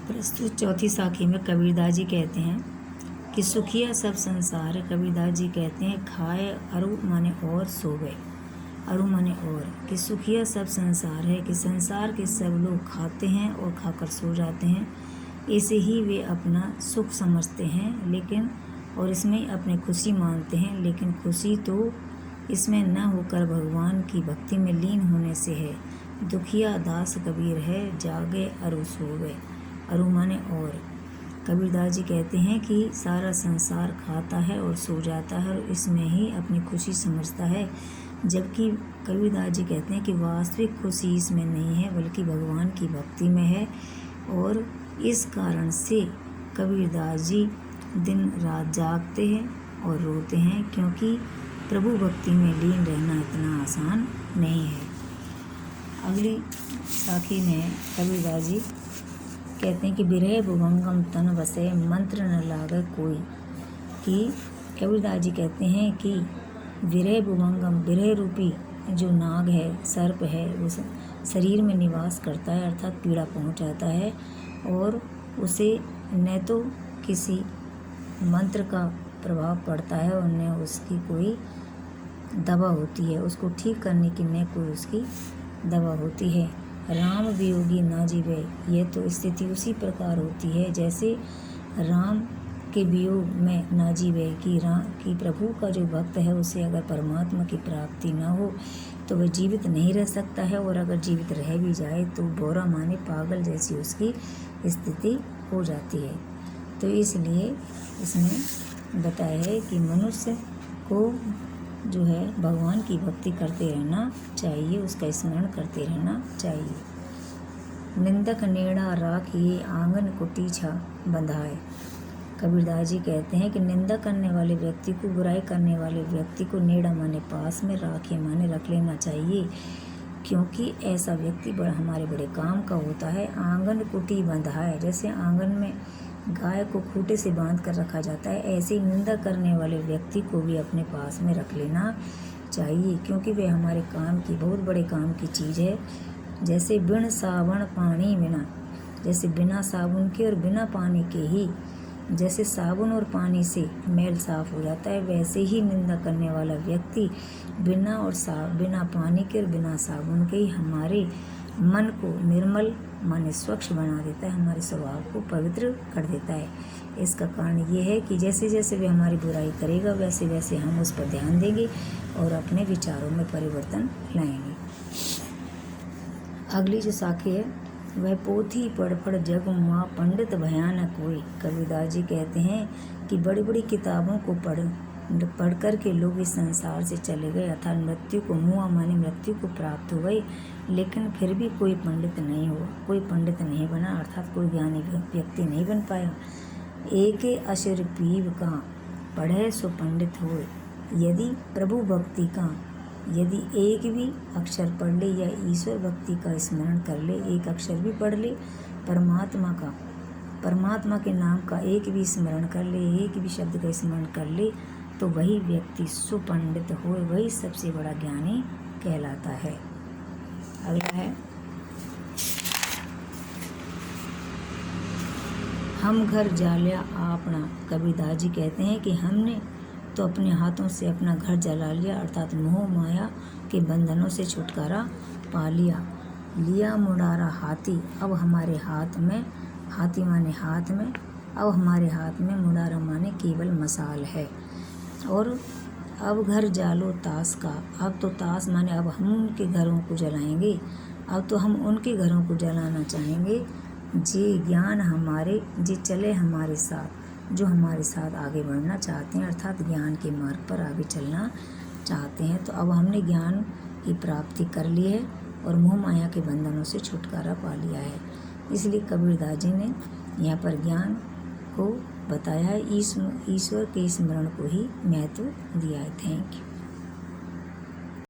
प्रस्तुत चौथी साखी में कबीरदास जी कहते हैं कि सुखिया सब संसार है। कबीरदास जी कहते हैं खाए अरु माने और सोवे, अरु माने और, कि सुखिया सब संसार है, कि संसार के सब लोग खाते हैं और खाकर सो जाते हैं। ऐसे ही वे अपना सुख समझते हैं लेकिन और इसमें अपने खुशी मानते हैं, लेकिन खुशी तो इसमें न होकर भगवान की भक्ति में लीन होने से है। दुखिया दास कबीर है, जागे अरु सोवे, अरु माने और। कबीरदास जी कहते हैं कि सारा संसार खाता है और सो जाता है और इसमें ही अपनी खुशी समझता है, जबकि कबीरदास जी कहते हैं कि वास्तविक खुशी इसमें नहीं है बल्कि भगवान की भक्ति में है। और इस कारण से कबीरदास जी दिन रात जागते हैं और रोते हैं, क्योंकि प्रभु भक्ति में लीन रहना इतना आसान नहीं है। अगली साखी में कबीरदास जी कहते हैं कि बिरह भुभंगम तन बसे, मंत्र न लागे कोई। कि कबीरदास जी कहते हैं कि विरह भुभंगम, विरह रूपी जो नाग है, सर्प है, वो शरीर में निवास करता है, अर्थात पीड़ा पहुंचाता है और उसे न तो किसी मंत्र का प्रभाव पड़ता है और न उसकी कोई दवा होती है, उसको ठीक करने की न कोई उसकी दवा होती है। राम वियोगी ना जीवे, यह तो स्थिति उसी प्रकार होती है जैसे राम के वियोग में ना जीवे, कि प्रभु का जो भक्त है उसे अगर परमात्मा की प्राप्ति ना हो तो वह जीवित नहीं रह सकता है, और अगर जीवित रह भी जाए तो बोरा माने पागल जैसी उसकी स्थिति हो जाती है। तो इसलिए इसमें बताया है कि मनुष्य को जो है भगवान की भक्ति करते रहना चाहिए, उसका स्मरण करते रहना चाहिए। निंदक नेड़ा राख ये आंगन कुटी छा बंधाए। कबीरदास जी कहते हैं कि निंदा करने वाले व्यक्ति को, बुराई करने वाले व्यक्ति को नेड़ा माने पास में, राखे माने रख लेना चाहिए, क्योंकि ऐसा व्यक्ति बड़ा हमारे बड़े काम का होता है। आंगन कुटी बंधाए, जैसे आंगन में गाय को खूंटे से बांध कर रखा जाता है, ऐसे ही निंदा करने वाले व्यक्ति को भी अपने पास में रख लेना चाहिए, क्योंकि वे हमारे काम की, बहुत बड़े काम की चीज़ है। जैसे बिन साबुन पानी बिना, जैसे बिना साबुन के और बिना पानी के ही, जैसे साबुन और पानी से मैल साफ हो जाता है, वैसे ही निंदा करने वाला व्यक्ति बिना पानी के और बिना साबुन के ही हमारे मन को निर्मल माने स्वच्छ बना देता है, हमारे स्वभाव को पवित्र कर देता है। इसका कारण ये है कि जैसे जैसे वे हमारी बुराई करेगा वैसे वैसे हम उस पर ध्यान देंगे और अपने विचारों में परिवर्तन लाएंगे। अगली जो साखी है वह पोथी पढ़ जग मुआ पंडित भयानक कोई। कबीरदास जी कहते हैं कि बड़ी बड़ी किताबों को पढ़ कर के लोग इस संसार से चले गए, अर्थात मृत्यु को, मुआ माने मृत्यु को प्राप्त हो गए, लेकिन फिर भी कोई पंडित नहीं हुआ, कोई पंडित नहीं बना, अर्थात कोई ज्ञानी व्यक्ति नहीं बन पाया। एक अशर पीव का पढ़े सो पंडित होए। यदि प्रभु भक्ति का, यदि एक भी अक्षर पढ़ ले या ईश्वर भक्ति का स्मरण कर ले, एक अक्षर भी पढ़ ले, परमात्मा के नाम का एक भी स्मरण कर ले, एक भी शब्द का स्मरण कर ले, तो वही व्यक्ति सुपंडित होए, वही सबसे बड़ा ज्ञानी कहलाता है। अगला है हम घर जालिया आपना। कबीरदास जी कहते हैं कि हमने तो अपने हाथों से अपना घर जला लिया, अर्थात मोह माया के बंधनों से छुटकारा पा लिया मुड़ारा हाथी, अब हमारे हाथ में, हाथी माने हाथ में, अब हमारे हाथ में मुड़ारा माने केवल मसाल है। और अब घर जालो ताश का, अब तो ताश माने अब हम उनके घरों को जलाएंगे, अब तो हम उनके घरों को जलाना चाहेंगे। जे ज्ञान हमारे, जे चले हमारे साथ, जो हमारे साथ आगे बढ़ना चाहते हैं, अर्थात ज्ञान के मार्ग पर आगे चलना चाहते हैं। तो अब हमने ज्ञान की प्राप्ति कर ली है और मोह माया के बंधनों से छुटकारा पा लिया है। इसलिए कबीरदास जी ने यहाँ पर ज्ञान को बताया है, ईश्वर के स्मरण को ही महत्व दिया है। Thank you.